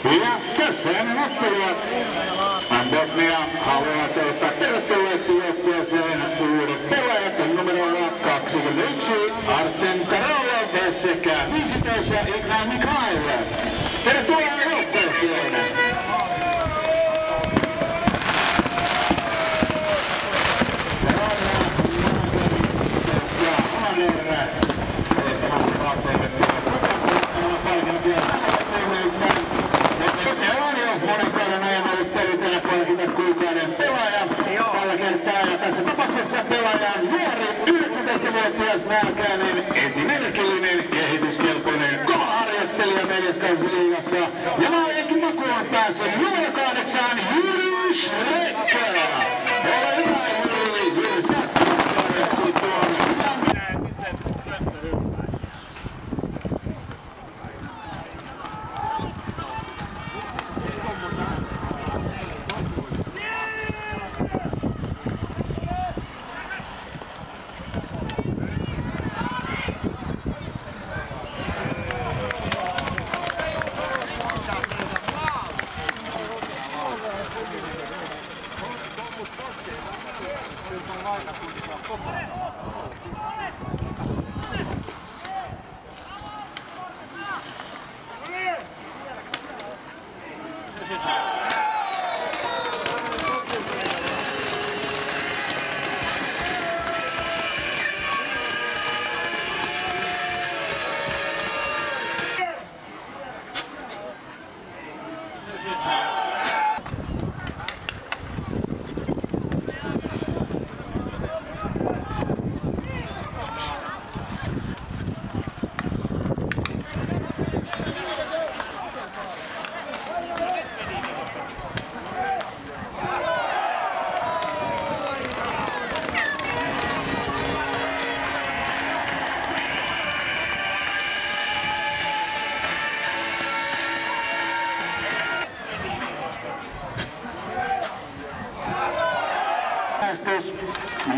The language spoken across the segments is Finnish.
Ja tässä ennen ottelua Botnia haluaa toivottaa tervetulleeksi joukkueeseen uudet pelaajat numerolla 21 Artem Karolov sekä 15 Igor Mikhailov. Tervetuloa joukkueeseen! Tässä tapauksessa pelaaja on nuori, 19-vuotias nälkäinen, esimerkillinen, kehityskelpoinen, kova harjoittelija 4. kausiliigassa. Ja laajenkin maku on päässyt numero 8, Juri Schrecker. Ole hyvä, Juri, sä tarjoksi tuon.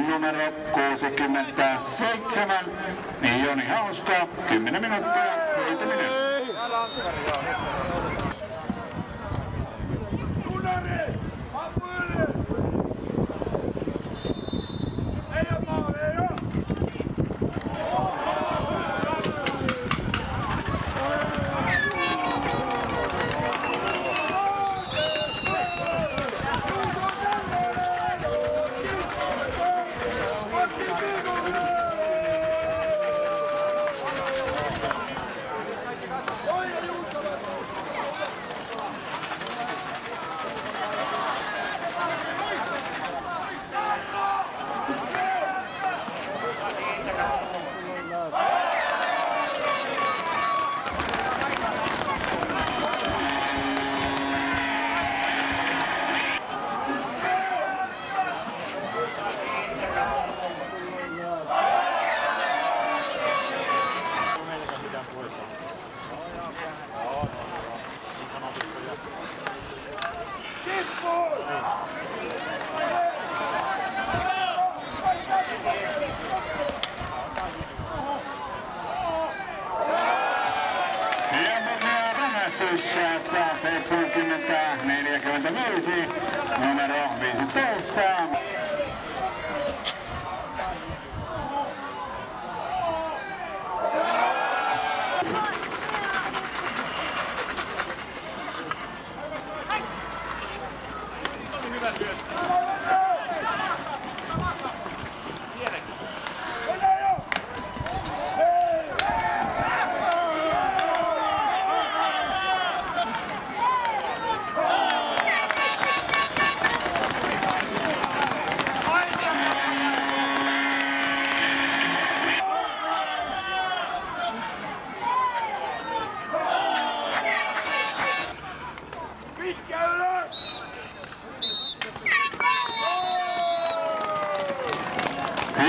Numero 67, Joni Hauska, 10 minuuttia, hoitaminen. Saa 70-45, numero 15.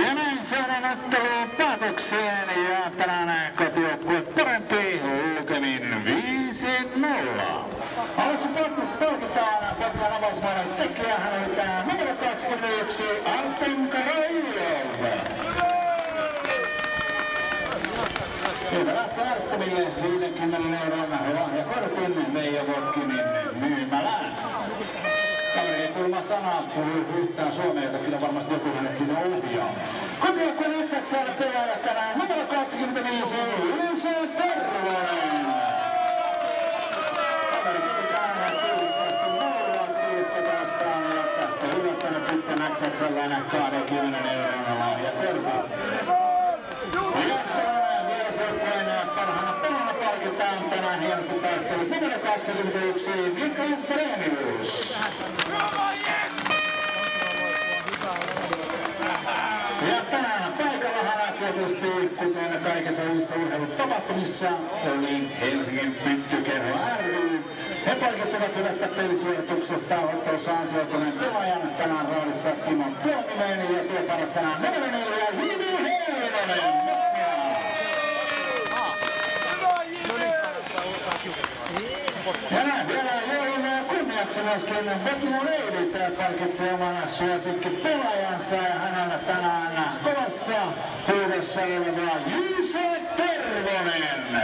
Ja näin saadaan ottelun päätökseen ja tänään kotijoukkue parempi lukemin 5-0. Aluksi palkitaan Botnian avausmaalin tekijä, hän oli tää numero 21 Artem Karolov. Hyvä lähtee Artemille 50 € lahjakortin Veijo sanaa puhuttaa suomea, jota kyllä varmasti joku hänet sinne ohjaa. Kotijoukkueen XXL pelaaja tänään numero 25, Juuso Tervonen. Kaveri tuli tänään tyylikkästi 0-1 vastaan ja tästä hyvästä nyt sitten XXL:n 20 € lahjakortti. Ja tänään vielä joukkueen parhaana pelana palkitaan tänään hienosti taistelut numero 21, Mikko Jesperenius. Ja tänään paikalla hänä tietysti, kuten kaikissa uusissa urheilutapahtumissa, oli Helsingin Pyttykerho ry. He palkitsevat hyvästä pelisuorituksesta ottelussa ansioituneen pelaajan tänään roolissa Timo Tuominen ja työparas tänään numero 4 Jimi Heinonen. Ja näin vielä joulun kunniaksi myöskin Botnia Leivit palkitsee oman suosikkipelaajansa ja hänellä tänään kovassa huudossa oleva Juuso Tervonen.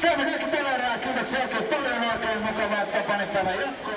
Tässä kaikki tällä erää. Kiitoksia oikein paljon, oikein mukavaa, että panittava jatkoa.